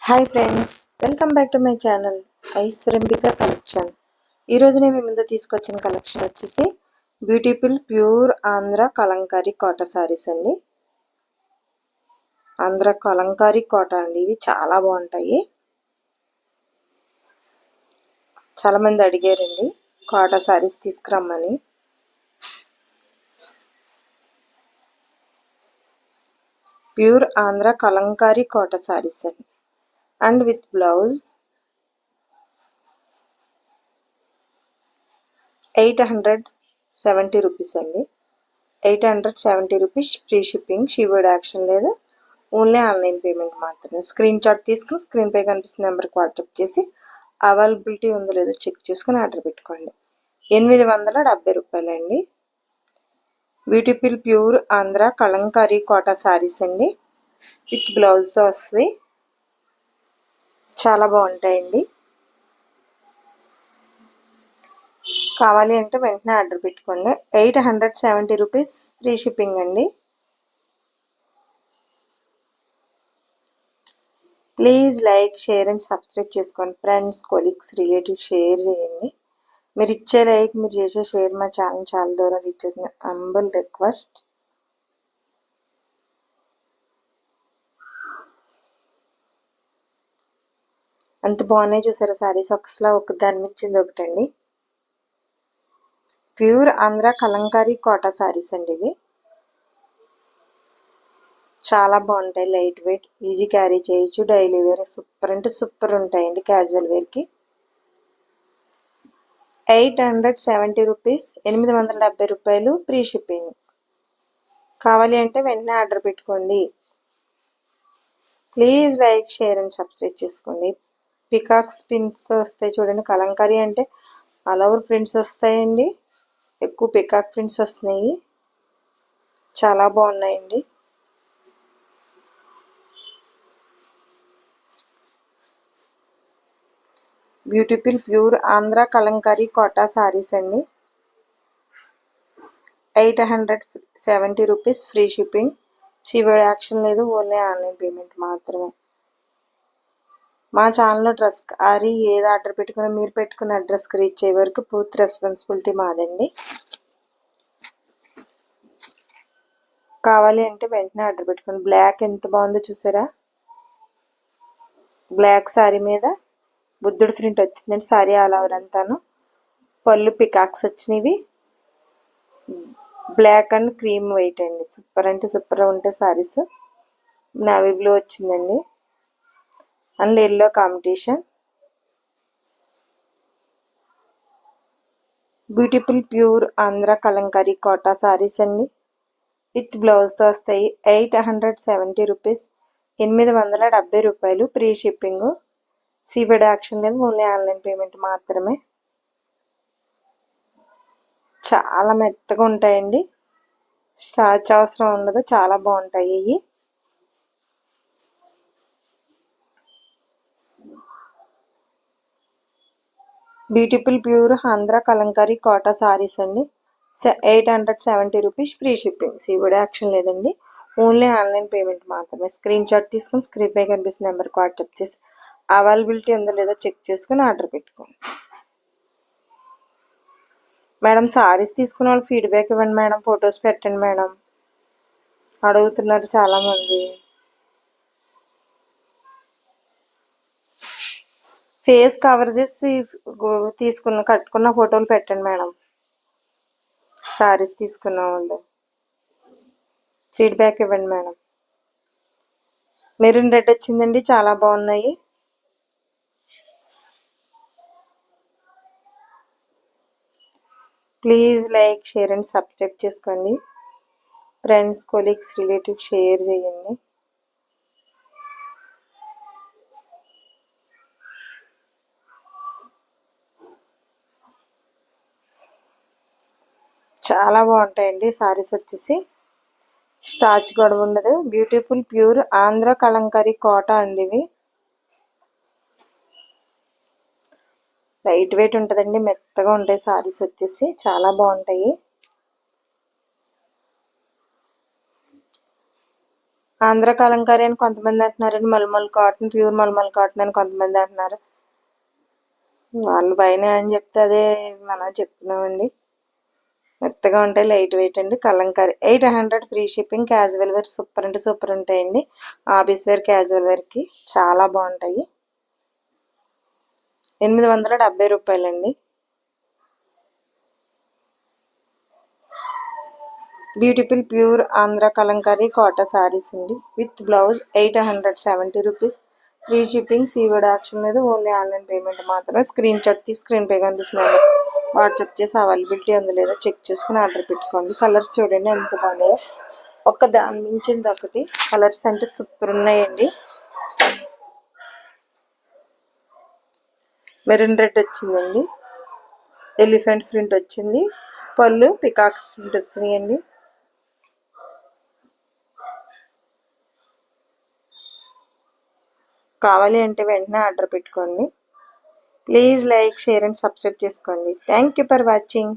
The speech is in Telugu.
Hi friends, welcome back to my channel Aishwaryambika collection. ఈరోజు నేను మీ ముందు తీసుకొచ్చిన కలెక్షన్ వచ్చేసి beautiful pure Andhra Kalamkari Kota sarees అండి. ఆంధ్ర కలంకారీ కోట అండి, ఇవి చాలా బాగుంటాయి. చాలామంది అడిగారండి కోట సారీస్ తీసుకురమ్మని. ప్యూర్ ఆంధ్ర కలంకారీ కోట సారీస్ అండి, అండ్ విత్ బ్లౌజ్ 870 రూపీస్ అండి. 870 రూపీస్ ఫ్రీ షిప్పింగ్, షీవర్డ్ యాక్షన్ లేదు, ఓన్లీ ఆన్లైన్ పేమెంట్ మాత్రమే. స్క్రీన్ షాట్ తీసుకుని స్క్రీన్ పై కనిపిస్తున్న నెంబర్కి వాట్సాప్ చేసి అవైలబిలిటీ ఉందో లేదో చెక్ చేసుకుని ఆర్డర్ పెట్టుకోండి. 870 రూపాయలండి. Beautiful pure Andhra Kalamkari Kota sarees అండి, విత్ బ్లౌజ్తో వస్తుంది. చాలా బాగుంటాయండి. కావాలి అంటే వెంటనే ఆర్డర్ పెట్టుకోండి. 870 రూపీస్ ఫ్రీ షిప్పింగ్ అండి. Please like, share and subscribe చేసుకోండి. ఫ్రెండ్స్, కొలీగ్స్, రిలేటివ్స్ షేర్ చేయండి. మీరు ఇచ్చే లైక్, మీరు చేసే షేర్ మా ఛానల్ చాలా దూరం రీచ్ అవుతుంది. Humble request. అంత బాగున్నాయి చూసారా సారీస్, ఒక దాని మించింది ఒకటండి. ప్యూర్ ఆంధ్ర కలంకారీ కోట సారీస్ అండి ఇవి. చాలా బాగుంటాయి, లైట్ వెయిట్, ఈజీ క్యారీ చేయొచ్చు, డైలీ వేర్ సూపర్ అంటే సూపర్ ఉంటాయండి. క్యాజువల్ వేర్కి 870 రూపీస్, 870 రూపాయలు ఫ్రీ షిప్పింగ్. కావాలి అంటే వెంటనే ఆర్డర్ పెట్టుకోండి. Please like, share and subscribe చేసుకోండి. పికాక్స్ ప్రింట్స్తో వస్తాయి చూడండి. కలంకారీ అంటే ఆల్ ఓవర్ ప్రింట్స్ వస్తాయండి. ఎక్కువ పికాక్ ప్రింట్స్ వస్తున్నాయి, చాలా బాగున్నాయండి. బ్యూటిఫుల్ ప్యూర్ ఆంధ్ర కలంకారీ కోటా సారీస్ అండి. 870 రూపీస్ ఫ్రీ షిప్పింగ్, షీవర్డ్ యాక్షన్ లేదు, ఓన్లీ ఆన్లైన్ పేమెంట్ మాత్రమే. మా ఛానల్లో డ్రెస్ ఆరి ఏది ఆర్డర్ పెట్టుకున్నా మీరు పెట్టుకున్న అడ్రస్కి రీచ్ అయ్యే వరకు పూర్తి రెస్పాన్సిబిలిటీ మాదండి. కావాలి అంటే వెంటనే ఆర్డర్ పెట్టుకోండి. బ్లాక్ ఎంత బాగుందో చూసారా. బ్లాక్ శారీ మీద బుద్ధుడు ప్రింట్ వచ్చిందండి. శారీ ఆల్ ఓవర్ అంతాను. పళ్ళు పికాక్స్ వచ్చినవి, బ్లాక్ అండ్ క్రీమ్ వైట్ అండి. సూపర్ అంటే సూపర్గా ఉంటాయి సారీస్. నావీ బ్లూ వచ్చిందండి, and yellow combination. Beautiful pure Andhra Kalamkari Kota saris అండి, విత్ బ్లౌజ్తో వస్తాయి. 870 రూపీస్, 870 రూపాయలు ఫ్రీ షిప్పింగ్, సీవర్డ్ యాక్షన్ లేదు, ఓన్లీ ఆన్లైన్ పేమెంట్ మాత్రమే. చాలా మెత్తగా ఉంటాయండి, స్టార్చ్ అవసరం ఉండదు, చాలా బాగుంటాయి ఇవి. బ్యూటిఫుల్ ప్యూర్ ఆంధ్ర కలంకారీ కోటా సారీస్ అండి, 870 రూపీస్ ఫ్రీ షిప్పింగ్, సీవర్డ్ యాక్షన్ లేదండి, ఓన్లీ ఆన్లైన్ పేమెంట్ మాత్రమే. స్క్రీన్ షాట్ తీసుకుని స్క్రీన్ పై కనిపిస్తున్న నెంబర్కి వాట్సాప్ చేసి అవైలబిలిటీ ఉందో లేదో చెక్ చేసుకుని ఆర్డర్ పెట్టుకోండి. మేడం, సారీస్ తీసుకున్న వాళ్ళు ఫీడ్బ్యాక్ ఇవ్వండి మేడం, ఫొటోస్ పెట్టండి మేడం, అడుగుతున్నారు చాలామంది. ఫేస్ కవర్ చేసి కట్టుకున్న ఫోటోలు పెట్టండి మేడం. సారీస్ తీసుకున్న వాళ్ళు ఫీడ్బ్యాక్ ఇవ్వండి మేడం. మెరూన్ రెడ్ వచ్చిందండి, చాలా బాగున్నాయి. Please like, share and subscribe చేసుకోండి. ఫ్రెండ్స్, కొలీగ్స్, రిలేటివ్స్ షేర్ చేయండి. చాలా బాగుంటాయండి సారీస్ వచ్చేసి, స్టార్చ్ గొడవ ఉండదు. బ్యూటిఫుల్ ప్యూర్ ఆంధ్ర కలంకారీ కోట అండి ఇవి. లైట్ వెయిట్ ఉంటుందండి, మెత్తగా ఉంటాయి సారీస్ వచ్చేసి, చాలా బాగుంటాయి. ఆంధ్ర కలంకారీ అని కొంతమంది అంటున్నారండి, mulmul cotton, pure mulmul cotton అని కొంతమంది అంటున్నారు. వాళ్ళు పైన అని చెప్తే అదే మనం చెప్తున్నామండి. మెత్తగా ఉంటాయి, లైట్ వెయిట్ అండి. Kalamkari 800 free shipping. Casual wear super అంటే సూపర్ ఉంటాయండి. ఆఫీస్ వేర్, క్యాజువల్ వేర్కి చాలా బాగుంటాయి. 870 రూపాయలండి. Beautiful pure Andhra Kalamkari Kota sarees అండి with blouse. 870 rupees. Free shipping. సీవర్డ్ యాక్షన్ లేదు, ఓన్లీ ఆన్లైన్ పేమెంట్ మాత్రమే. స్క్రీన్ షాట్ తీసి స్క్రీన్ పై కనిపిస్తుంది వాట్సాప్ చేసి అవైలబిలిటీ ఉంది లేదో చెక్ చేసుకుని ఆర్డర్ పెట్టుకోండి. కలర్స్ చూడండి ఎంత బాగున్నాయో, ఒక దాని మించింది ఒకటి. కలర్స్ అంటే సూపర్ ఉన్నాయండి. మెరూన్ రెడ్ వచ్చిందండి, ఎలిఫెంట్ ప్రింట్ వచ్చింది, పళ్ళు పికాక్స్ ప్రింట్ వస్తున్నాయండి. కావాలి అంటే వెంటనే ఆర్డర్ పెట్టుకోండి. Please like, share and subscribe చేసుకోండి. Thank you for watching.